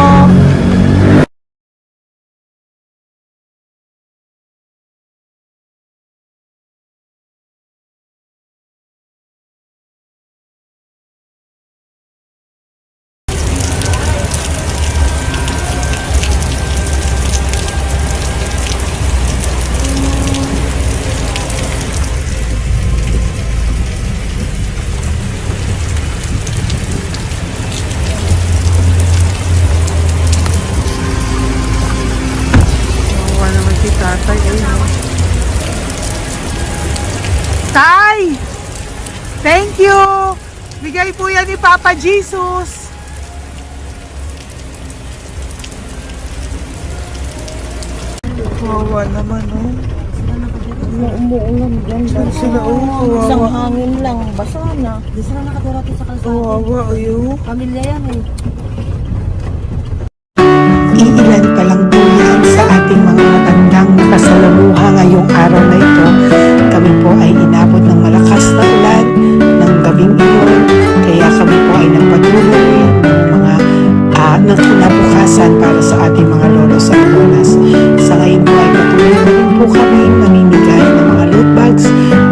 Thank you! Bigay po yan ni Papa Jesus. Kawawa naman, oh. Umuulan dyan. Saan sila, oh? Isang Kawawa. hangin lang. Basa na. Di sila nakatira sa kalsada. Kawawa, oh. Pamilya yan eh. Iilan pa lang po yan sa ating mga matandang nakasalamuha ngayong araw na ito. Kami po ay inabot ng malakas na ulan ng gabing iyon. Kaya kami po ay nagpatuloy ng mga ng kinabukasan para sa ating mga lolos at lolas. Sa ngayon po ay patuloy na rin po kami mamimigay ng mga loot bags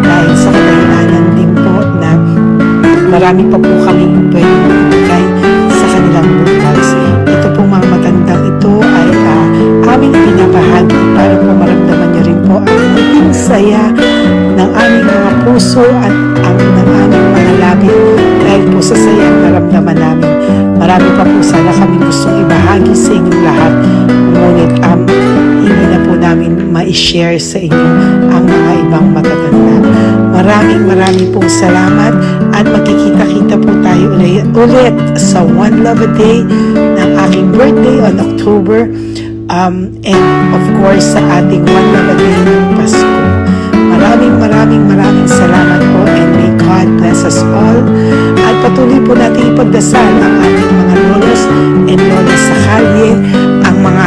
dahil sa kadahilanan din po na marami pa po kami pwede mamimigay sa kanilang loot bags. Ito po mga matandang ito ay aming pinapahagi para po maramdaman niyo rin po ang maging saya ng aming mga puso at ang ng aming mga labi dahil po sa saya ang naramdaman namin. Marami pa po sana kami gustong ibahagi sa inyong lahat, ngunit hindi na po namin ma-share sa inyo ang mga ibang matatanda. Maraming pong salamat at magkikita-kita po tayo ulit sa One Love a Day ng aking birthday on October and of course sa ating One Love a Day ng Pasko. Maraming salamat po and may God bless us all. At patuloy po natin ipagdasal ang ating mga lolos and lolas sa kalye, ang mga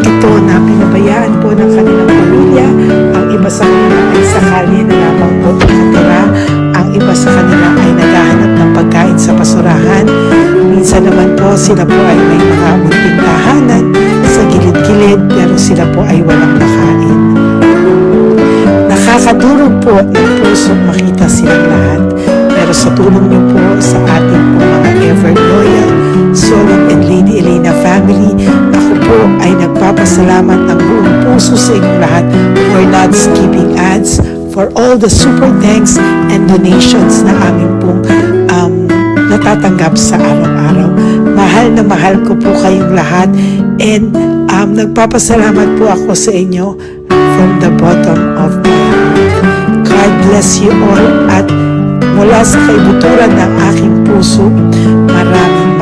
ito na pinabayaan po ng kanilang pamilya, ang iba sa kanila ay sa kalye na lamang po nakatira, ang iba sa kanila ay naghahanap ng pagkain sa basurahan. Minsan naman po sila po ay may mga munting tahanan sa gilid-gilid pero sila po ay walang makain. Nakakadurog po ng puso makita silang lahat. Pero sa tulong niyo po sa ating po mga ever loyal Solon and Lady Elena family, ako po ay nagpapasalamat ng buong puso sa inyong lahat for not skipping ads, for all the super thanks and donations na aming pong natatanggap sa araw-araw. Mahal ko po kayong lahat and nagpapasalamat po ako sa inyo from the bottom of my heart. God bless you all at mula sa kaibuturan ng aking puso, maraming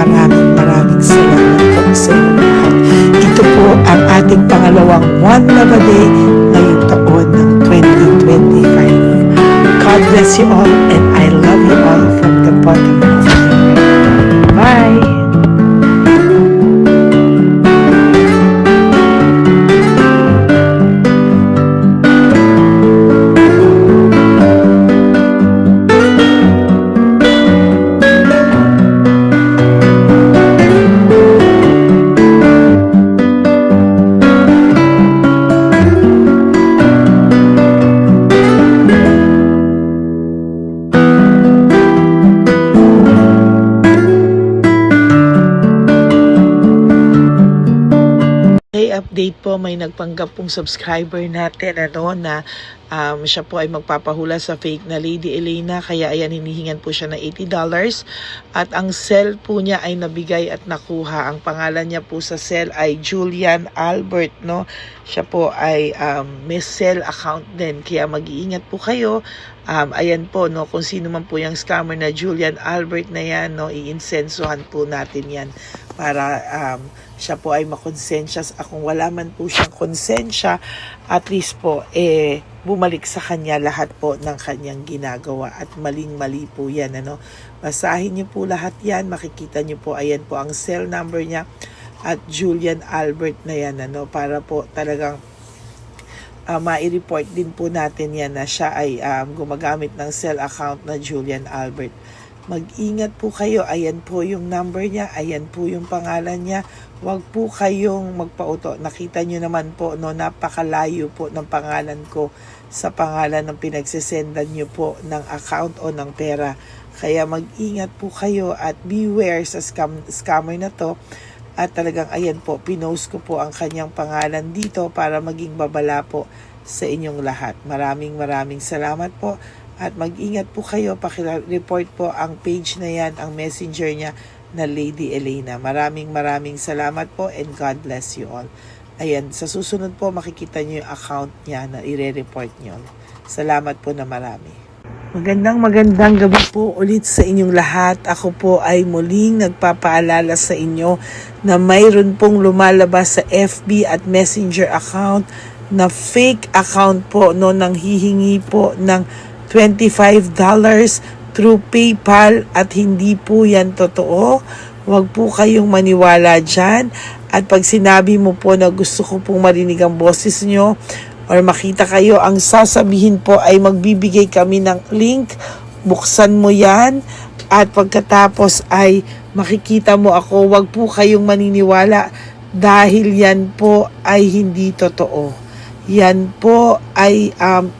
salamat po sa inyo lahat. Ito po ang ating pangalawang One Love a Day ngayong taon ng 2025. God bless you all and I love you all from the bottom of my heart. Bye! Update po, may nagpanggap pong subscriber natin na siya po ay magpapahula sa fake na Lady Elena, kaya ayan hinihingan po siya ng $80 at ang cell po niya ay nabigay at nakuha. Ang pangalan niya po sa cell ay Julian Albert, no? Siya po ay may cell account din, kaya mag-iingat po kayo. Ayan po, no, kung sino man po yung scammer na Julian Albert na yan, no, iinsensuhan po natin yan para siya po ay makonsensya. Kung wala man po siyang konsensya, at least po bumalik sa kanya lahat po ng kanyang ginagawa at maling-mali po yan, ano. Basahin niyo po lahat yan, makikita niyo po, ayan po ang cell number niya at Julian Albert na yan, ano, para po talagang ma-report din po natin yan na siya ay gumagamit ng cell account na Julian Albert. Mag-ingat po kayo, ayan po yung number niya, ayan po yung pangalan niya. Huwag po kayong magpauto. Nakita nyo naman po, no, napakalayo po ng pangalan ko sa pangalan ng pinagsisendan nyo po ng account o ng pera. Kaya mag-ingat po kayo at beware sa scammer na to. At talagang ayan po, pinost ko po ang kanyang pangalan dito para maging babala po sa inyong lahat. Maraming salamat po. At mag-ingat po kayo, pakireport po ang page na yan, ang messenger niya na Lady Elena. Maraming salamat po and God bless you all. Ayan, sa susunod po makikita niyo yung account niya na ire-report niyo. Salamat po na marami. Magandang gabi po ulit sa inyong lahat. Ako po ay muling nagpapaalala sa inyo na mayroon pong lumalabas sa FB at Messenger account na fake account po no, nang hihingi po ng $25 through PayPal at hindi po yan totoo. Huwag po kayong maniwala dyan. At pag sinabi mo po na gusto ko pong marinig ang boses nyo, or makita kayo, ang sasabihin po ay magbibigay kami ng link, buksan mo yan, at pagkatapos ay makikita mo ako. Huwag po kayong maniniwala dahil yan po ay hindi totoo. Yan po ay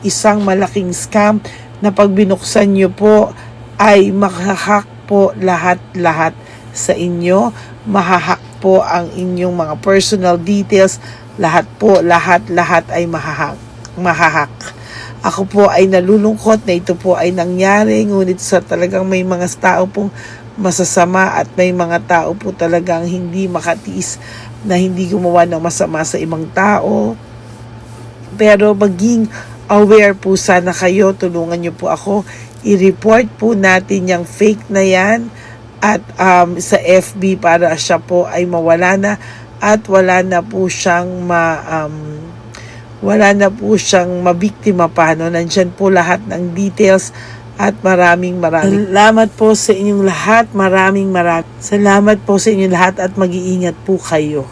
isang malaking scam na pag binuksan nyo po ay mahahack po lahat-lahat sa inyo. Mahahack po ang inyong mga personal details. Lahat ay mahahak. Ako po ay nalulungkot na ito po ay nangyari, ngunit sa talagang may mga tao pong masasama at may mga tao po talagang hindi makatiis na hindi gumawa ng masama sa ibang tao. Pero maging aware po sana kayo, tulungan niyo po ako, i-report po natin yung fake na yan at sa FB para siya po ay mawala na. At wala na po siyang mabiktima pa, no? Nandyan po lahat ng details at maraming salamat po sa inyong lahat. Maraming salamat po sa inyong lahat at mag-iingat po kayo.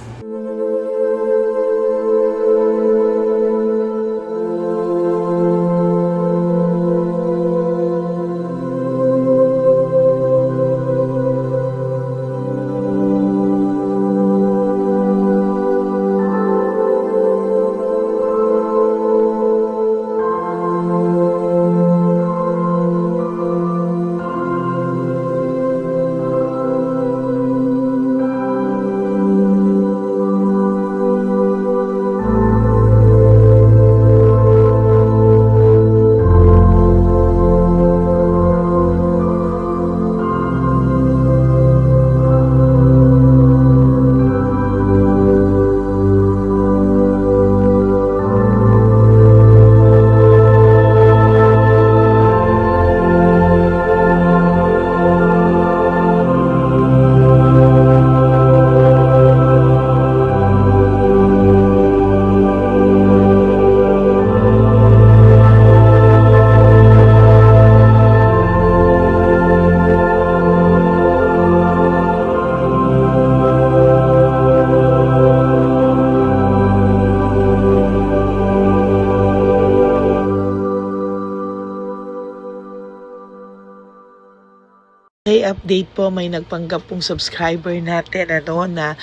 Okay, update po, may nagpanggap pong subscriber natin na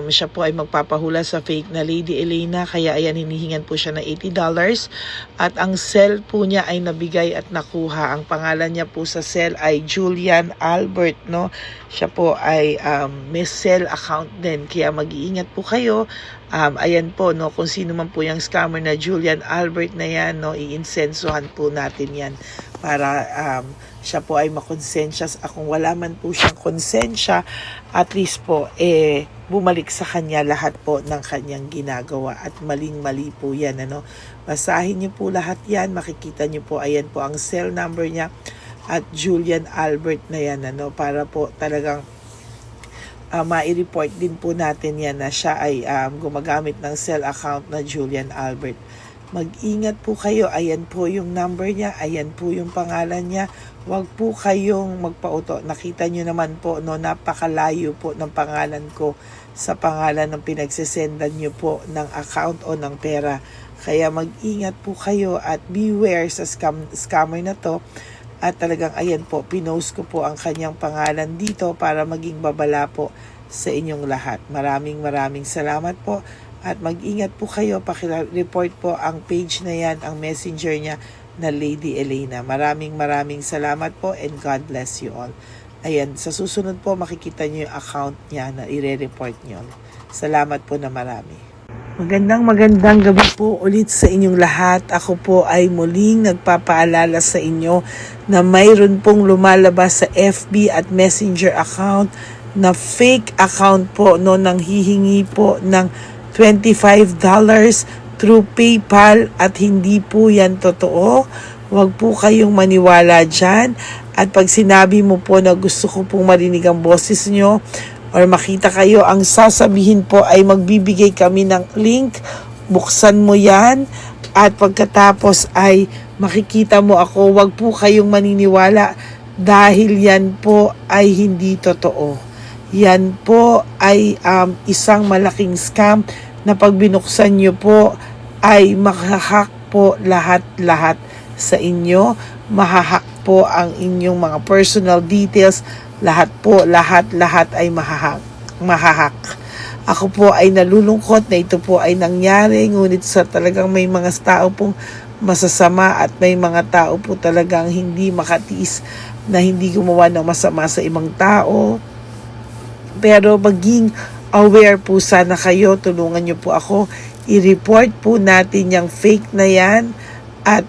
siya po ay magpapahula sa fake na Lady Elena, kaya ayan, hinihingan po siya ng $80 at ang cell po niya ay nabigay at nakuha. Ang pangalan niya po sa cell ay Julian Albert, no? Siya po ay may cell account din, kaya mag-iingat po kayo. Ayan po, no, kung sino man po yung scammer na Julian Albert na yan, no, iinsensuhan po natin yan para siya po ay makonsensya. Kung wala man po siyang konsensya, at least po bumalik sa kanya lahat po ng kanyang ginagawa at maling-mali po yan, ano. Basahin niyo po lahat yan, makikita niyo po, ayan po ang cell number niya at Julian Albert na yan, ano, para po talagang ma-report din po natin yan na siya ay gumagamit ng cell account na Julian Albert. Mag-ingat po kayo. Ayan po yung number niya. Ayan po yung pangalan niya. Huwag po kayong magpauto. Nakita nyo naman po, no, napakalayo po ng pangalan ko sa pangalan ng pinagsesendan nyo po ng account o ng pera. Kaya mag-ingat po kayo at beware sa scammer na to. At talagang ayan po, pinost ko po ang kanyang pangalan dito para maging babala po sa inyong lahat. Maraming salamat po. At mag-ingat po kayo, pakireport po ang page na yan, ang messenger niya na Lady Elena. Maraming salamat po and God bless you all. Ayan, sa susunod po makikita niyo yung account niya na i-report niyo. Salamat po na marami. Magandang gabi po ulit sa inyong lahat. Ako po ay muling nagpapaalala sa inyo na mayroon pong lumalabas sa FB at Messenger account na fake account po, no, nang hihingi po ng $25 through PayPal at hindi po yan totoo. Huwag po kayong maniwala dyan. At pag sinabi mo po na gusto ko pong marinig ang boses nyo or makita kayo, ang sasabihin po ay magbibigay kami ng link. Buksan mo yan at pagkatapos ay makikita mo ako. Huwag po kayong maniniwala dahil yan po ay hindi totoo. Yan po ay isang malaking scam na pag binuksan nyo po ay makahack po lahat-lahat sa inyo. Mahahack po ang inyong mga personal details. Lahat ay mahahack. Ako po ay nalulungkot na ito po ay nangyari, ngunit sa talagang may mga tao pong masasama at may mga tao po talagang hindi makatiis na hindi gumawa ng masama sa ibang tao. Pero maging aware po sana kayo, tulungan niyo po ako, i-report po natin yung fake na yan at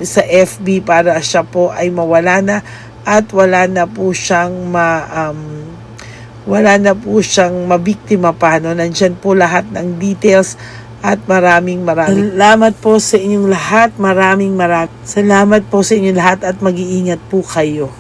sa FB para siya po ay mawala na at wala na po siyang mabiktima pa, no? Nandyan po lahat ng details at maraming salamat po sa inyong lahat. Maraming salamat po sa inyong lahat at mag-iingat po kayo.